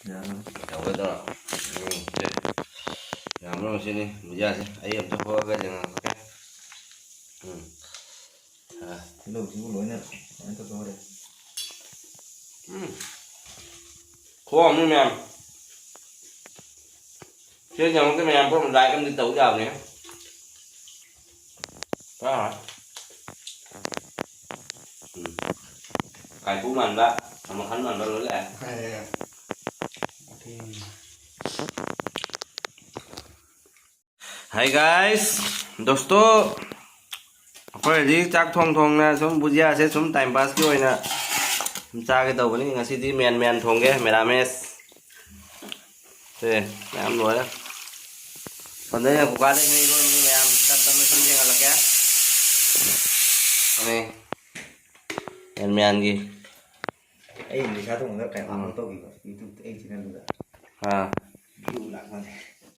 Tawagdo. Yamro sini bujasi. Ayam tu kau jangan pakai. Hello, sini loh ini. Itu kau deh. Kau ni mem. Chứ nhầm cái mềm có một đại em đi tấu vào nhé. Đó hả? Cái cú mình đó, mà khánh mình đó lưỡi lẹ. Hi guys, दोस्तों, अखोई जी चाक थोंग ना सुम बुझिया से सुम time pass की होई ना चा के तब नहीं ngasi di men thong के मेरामेस thế làm rồi đó còn đây là củ cá đây ngay luôn như em cắt tấm xuống riêng là cái này men gì Ấy người ta thông nó cái áo tôi bị YouTube ấy chỉ nên được. à View nặng hơn.